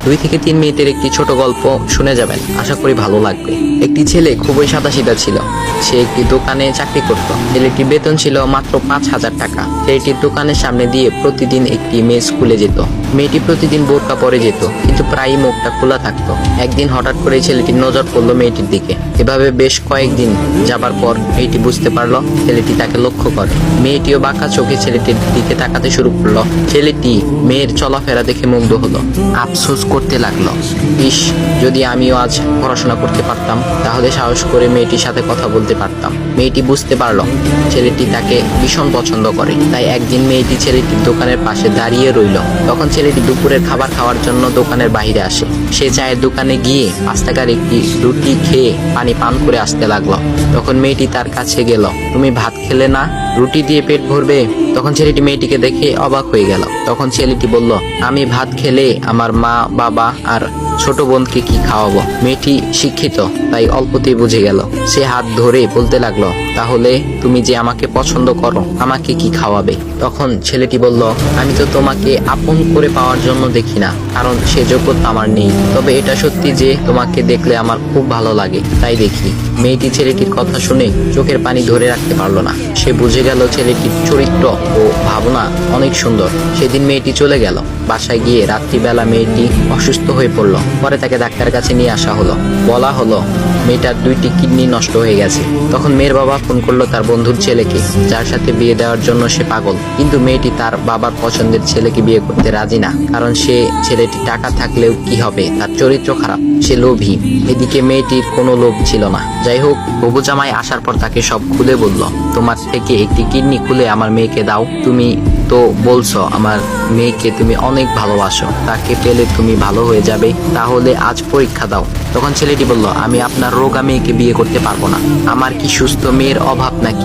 2 থেকে 3 মিনিটের একটি ছোট গল্প শুনে যাবেন, আশা করি ভালো লাগবে। একটি ছেলে খুবই সাদাসিধা ছিল। সে একটি দোকানে চাকরি করত। ছেলেটির বেতন ছিল মাত্র 5,000 টাকা। ছেলেটির দোকানের সামনে দিয়ে প্রতিদিন একটি মেয়ে স্কুলে যেত। মেয়েটি প্রতিদিন বোরকা পরে যেত, কিন্তু প্রায়ই মুখটা খোলা থাকতো। একদিন হঠাৎ করে ছেলেটির নজর পড়লো মেয়েটির দিকে। এভাবে বেশ কয়েকদিন যাবার পর মেয়েটি বুঝতে পারলো ছেলেটি তাকে লক্ষ্য করে। মেয়েটিও বাঁকা চোখে ছেলেটির দিকে তাকাতে শুরু করলো। ছেলেটি মেয়ের চলাফেরা দেখে মুগ্ধ হলো। আফসোস করতে লাগলো, ইস, যদি আমিও আজ পড়াশোনা করতে পারতাম, তাহলে সাহস করে মেয়েটির সাথে কথা বলতে পারতাম। মেয়েটি বুঝতে পারলো ছেলেটি তাকে ভীষণ পছন্দ করে। তাই একদিন মেয়েটি ছেলেটির দোকানের পাশে দাঁড়িয়ে রইল। তখন ছেলেটি দুপুরের খাবার খাওয়ার জন্য দোকানের বাইরে আসে। সে চায়ের দোকানে গিয়ে 5 টাকার একটি রুটি খেয়ে পানি পান করে আসতে লাগলো। তখন মেয়েটি তার কাছে গেল। তুমি ভাত খেলে না, রুটি দিয়ে পেট ভরবে? তখন ছেলেটি মেয়েটিকে দেখে অবাক হয়ে গেল। তখন ছেলেটি বলল, আমি ভাত খেলে আমার মা, বাবা আর ছোট বোনকে কি খাওয়াবো? মেয়েটি শিক্ষিত, তাই অল্পতেই বুঝে গেল। সে হাত ধরে বলতে লাগলো, তাহলে তুমি যে আমাকে পছন্দ করো, আমাকে কি খাওয়াবে? তখন ছেলেটি বলল, আমি তো তোমাকে আপন করে পাওয়ার জন্য দেখি না, কারণ সে যোগ্যতা আমার নেই। তবে এটা সত্যি যে তোমাকে দেখলে আমার খুব ভালো লাগে, তাই দেখি। মেয়েটি ছেলেটির কথা শুনে চোখের পানি ধরে রাখতে পারলো না। সে বুঝে গেল ছেলেটির চরিত্র ও ভাবনা অনেক সুন্দর। সেদিন মেয়েটি চলে গেল। বাসায় গিয়ে রাত্রিবেলা মেয়েটি অসুস্থ হয়ে পড়ল। পরে তাকে ডাক্তারের কাছে নিয়ে আসা হলো। বলা হলো মেয়েটার 2টি কিডনি নষ্ট হয়ে গেছে। তখন মেয়ের বাবা ফোন করলো তার বন্ধুর ছেলেকে, যার সাথে বিয়ে দেওয়ার জন্য সে পাগল। কিন্তু মেয়েটি তার বাবার পছন্দের ছেলেকে বিয়ে করতে রাজি না, কারণ সে ছেলেটি টাকা থাকলেও কি হবে, তার চরিত্র খারাপ, সে লোভী। এদিকে মেয়েটির কোনো লোভ ছিল না। যাই হোক, হবু জামাই আসার পর তাকে সব খুলে বলল, তোমার থেকে একটি কিডনি খুলে আমার মেয়েকে দাও। তুমি তো বলছো আমার মেয়েকে তুমি অনেক ভালোবাসো, তাকে পেলে তুমি ভালো হয়ে যাবে, তাহলে আজ পরীক্ষা দাও। তখন ছেলেটি বলল, আমি আপনার রোগা মেয়েকে বিয়ে করতে পারবো না। আমার কি সুস্থ মেয়ের অভাব নাকি?